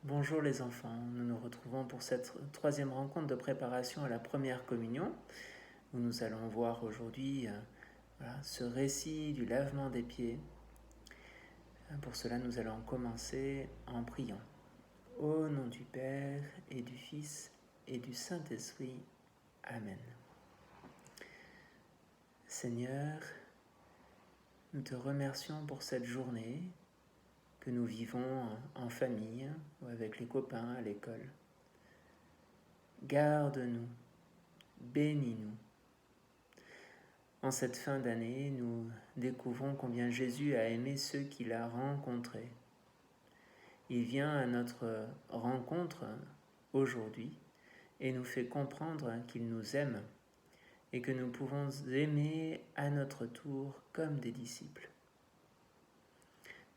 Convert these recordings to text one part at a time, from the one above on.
Bonjour les enfants, nous nous retrouvons pour cette troisième rencontre de préparation à la première communion, où nous allons voir aujourd'hui ce récit du lavement des pieds. Pour cela, nous allons commencer en priant. Au nom du Père et du Fils et du Saint-Esprit. Amen. Seigneur, nous te remercions pour cette journée que nous vivons en famille ou avec les copains à l'école. Garde-nous, bénis-nous. En cette fin d'année, nous découvrons combien Jésus a aimé ceux qu'il a rencontrés. Il vient à notre rencontre aujourd'hui et nous fait comprendre qu'il nous aime et que nous pouvons aimer à notre tour comme des disciples.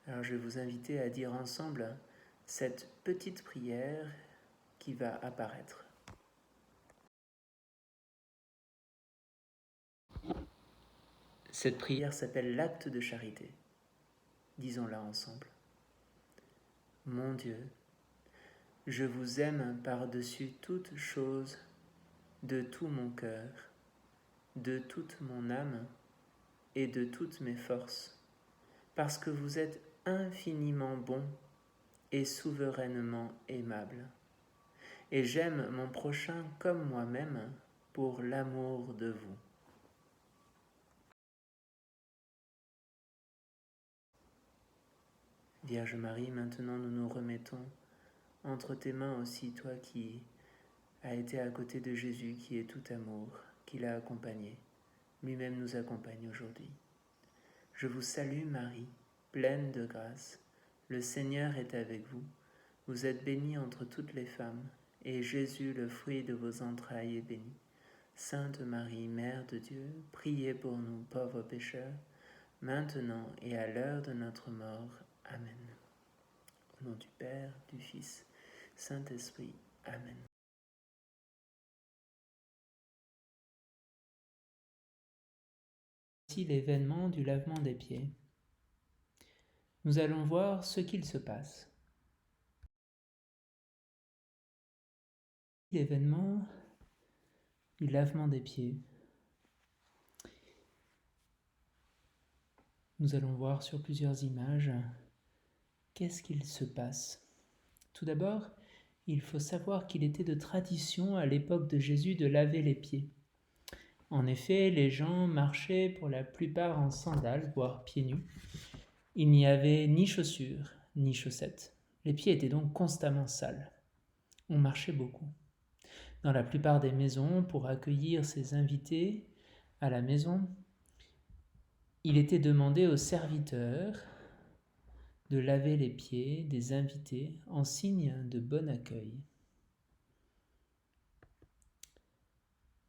Alors je vais vous inviter à dire ensemble cette petite prière qui va apparaître. Cette prière s'appelle l'acte de charité. Disons-la ensemble. Mon Dieu, je vous aime par-dessus toute chose, de tout mon cœur, de toute mon âme et de toutes mes forces, parce que vous êtes infiniment bon et souverainement aimable. Et j'aime mon prochain comme moi-même pour l'amour de vous. Vierge Marie, maintenant nous nous remettons entre tes mains aussi, toi qui as été à côté de Jésus, qui est tout amour, qui l'a accompagné. Lui-même nous accompagne aujourd'hui. Je vous salue Marie, pleine de grâce. Le Seigneur est avec vous. Vous êtes bénie entre toutes les femmes, et Jésus, le fruit de vos entrailles, est béni. Sainte Marie, Mère de Dieu, priez pour nous pauvres pécheurs, maintenant et à l'heure de notre mort. Amen. Au nom du Père, du Fils, Saint-Esprit. Amen. Voici l'événement du lavement des pieds. Nous allons voir ce qu'il se passe. L'événement du lavement des pieds. Nous allons voir sur plusieurs images qu'est-ce qu'il se passe. Tout d'abord, il faut savoir qu'il était de tradition à l'époque de Jésus de laver les pieds. En effet, les gens marchaient pour la plupart en sandales, voire pieds nus. Il n'y avait ni chaussures, ni chaussettes. Les pieds étaient donc constamment sales. On marchait beaucoup. Dans la plupart des maisons, pour accueillir ses invités à la maison, il était demandé aux serviteurs de laver les pieds des invités en signe de bon accueil.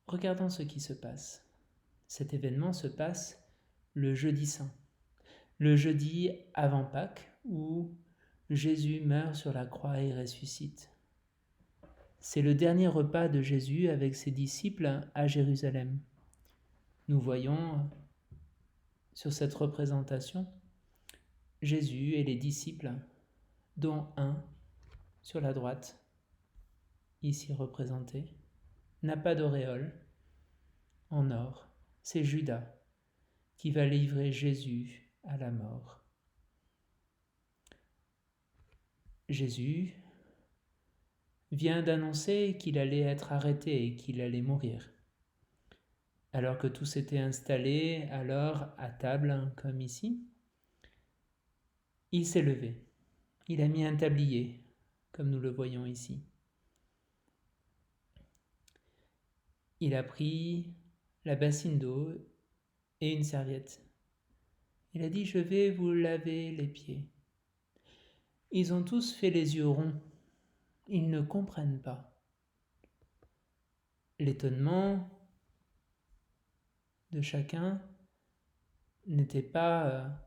Regardons ce qui se passe. Cet événement se passe le jeudi saint, le jeudi avant Pâques, où Jésus meurt sur la croix et ressuscite. C'est le dernier repas de Jésus avec ses disciples à Jérusalem. Nous voyons sur cette représentation Jésus et les disciples, dont un sur la droite, ici représenté, n'a pas d'auréole en or. C'est Judas qui va livrer Jésus à la mort. Jésus vient d'annoncer qu'il allait être arrêté et qu'il allait mourir. Alors que tout s'était installé alors à table comme ici, il s'est levé. Il a mis un tablier, comme nous le voyons ici. Il a pris la bassine d'eau et une serviette. Il a dit « Je vais vous laver les pieds ». Ils ont tous fait les yeux ronds. Ils ne comprennent pas. L'étonnement de chacun n'était pas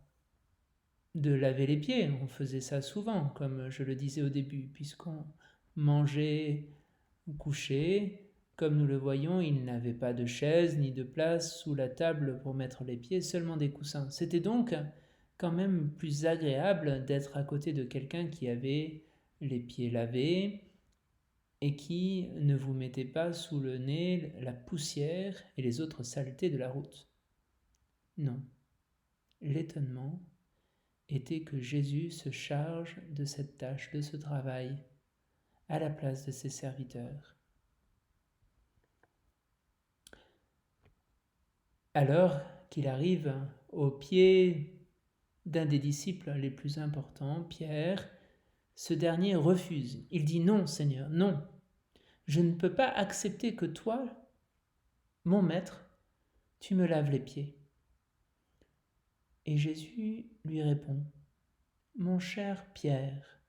de laver les pieds. On faisait ça souvent, comme je le disais au début, puisqu'on mangeait ou couchait. Comme nous le voyons, il n'avait pas de chaise ni de place sous la table pour mettre les pieds, seulement des coussins. C'était donc quand même plus agréable d'être à côté de quelqu'un qui avait les pieds lavés et qui ne vous mettez pas sous le nez la poussière et les autres saletés de la route. Non. L'étonnement était que Jésus se charge de cette tâche, de ce travail, à la place de ses serviteurs. Alors qu'il arrive au pied d'un des disciples les plus importants, Pierre, ce dernier refuse. Il dit « Non, Seigneur, non, je ne peux pas accepter que toi, mon maître, tu me laves les pieds. » Et Jésus lui répond « Mon cher Pierre,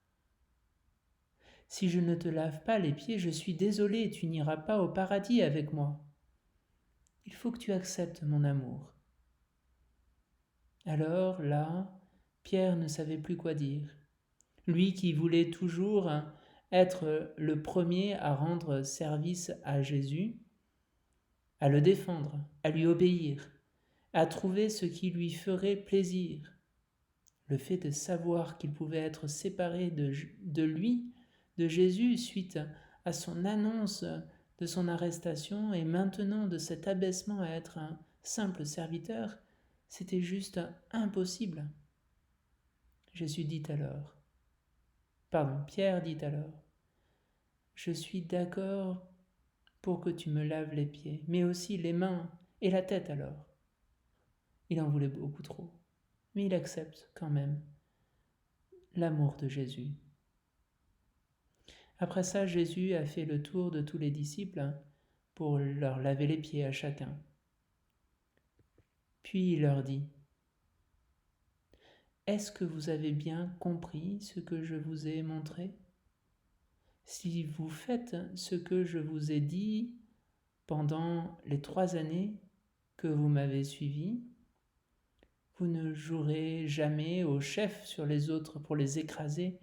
si je ne te lave pas les pieds, je suis désolé, tu n'iras pas au paradis avec moi. Il faut que tu acceptes mon amour. » Alors là, Pierre ne savait plus quoi dire. Lui qui voulait toujours être le premier à rendre service à Jésus, à le défendre, à lui obéir, à trouver ce qui lui ferait plaisir. Le fait de savoir qu'il pouvait être séparé de lui, de Jésus, suite à son annonce de son arrestation et maintenant de cet abaissement à être un simple serviteur, c'était juste impossible. Pierre dit alors, « Je suis d'accord pour que tu me laves les pieds, mais aussi les mains et la tête alors. » Il en voulait beaucoup trop, mais il accepte quand même l'amour de Jésus. Après ça, Jésus a fait le tour de tous les disciples pour leur laver les pieds à chacun. Puis il leur dit, « Est-ce que vous avez bien compris ce que je vous ai montré ? Si vous faites ce que je vous ai dit pendant les 3 années que vous m'avez suivi, vous ne jouerez jamais au chef sur les autres pour les écraser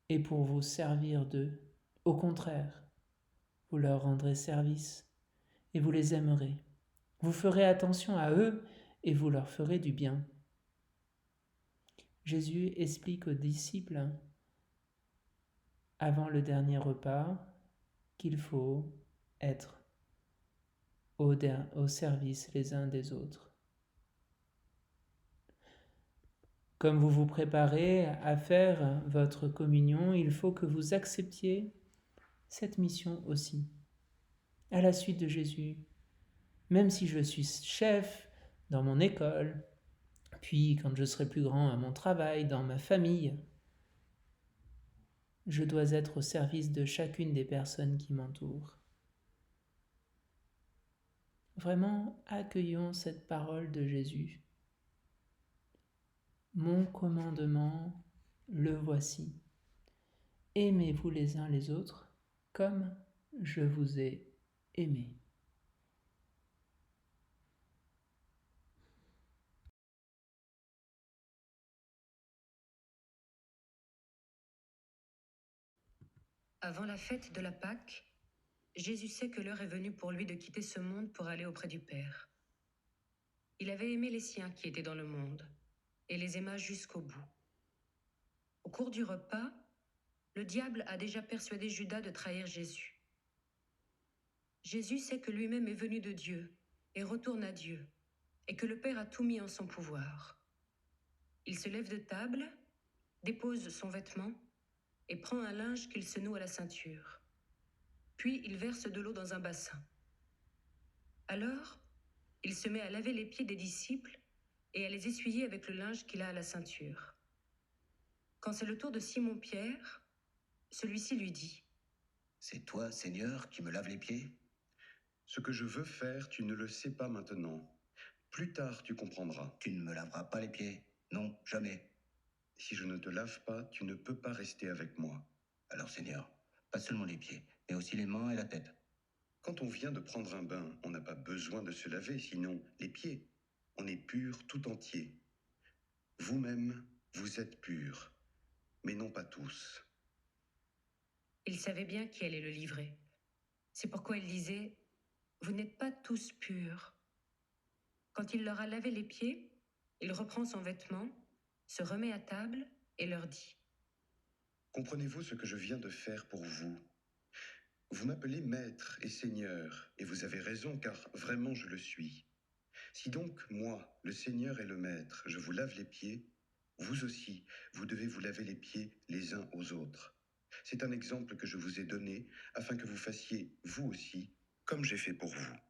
et pour vous servir d'eux. Au contraire, vous leur rendrez service et vous les aimerez. Vous ferez attention à eux et vous leur ferez du bien. » Jésus explique aux disciples, avant le dernier repas, qu'il faut être au service les uns des autres. Comme vous vous préparez à faire votre communion, il faut que vous acceptiez cette mission aussi, à la suite de Jésus. Même si je suis chef dans mon école, puis quand je serai plus grand à mon travail, dans ma famille, je dois être au service de chacune des personnes qui m'entourent. Vraiment, accueillons cette parole de Jésus. Mon commandement, le voici. Aimez-vous les uns les autres comme je vous ai aimé. Avant la fête de la Pâque, Jésus sait que l'heure est venue pour lui de quitter ce monde pour aller auprès du Père. Il avait aimé les siens qui étaient dans le monde et les aima jusqu'au bout. Au cours du repas, le diable a déjà persuadé Judas de trahir Jésus. Jésus sait que lui-même est venu de Dieu et retourne à Dieu, et que le Père a tout mis en son pouvoir. Il se lève de table, dépose son vêtement et prend un linge qu'il se noue à la ceinture. Puis il verse de l'eau dans un bassin. Alors, il se met à laver les pieds des disciples et à les essuyer avec le linge qu'il a à la ceinture. Quand c'est le tour de Simon-Pierre, celui-ci lui dit, « C'est toi, Seigneur, qui me laves les pieds ? Ce que je veux faire, tu ne le sais pas maintenant. Plus tard, tu comprendras. Tu ne me laveras pas les pieds ? Non, jamais. Si je ne te lave pas, tu ne peux pas rester avec moi. Alors, Seigneur, pas seulement les pieds, mais aussi les mains et la tête. » Quand on vient de prendre un bain, on n'a pas besoin de se laver, sinon les pieds. On est pur tout entier. Vous-même, vous êtes purs, mais non pas tous. Il savait bien qui allait le livrer. C'est pourquoi il disait, « Vous n'êtes pas tous purs. » Quand il leur a lavé les pieds, il reprend son vêtement, se remet à table et leur dit, Comprenez-vous ce que je viens de faire pour vous? Vous m'appelez maître et seigneur, et vous avez raison, car vraiment je le suis. Si donc, moi, le Seigneur et le Maître, je vous lave les pieds, vous aussi, vous devez vous laver les pieds les uns aux autres. C'est un exemple que je vous ai donné afin que vous fassiez, vous aussi, comme j'ai fait pour vous.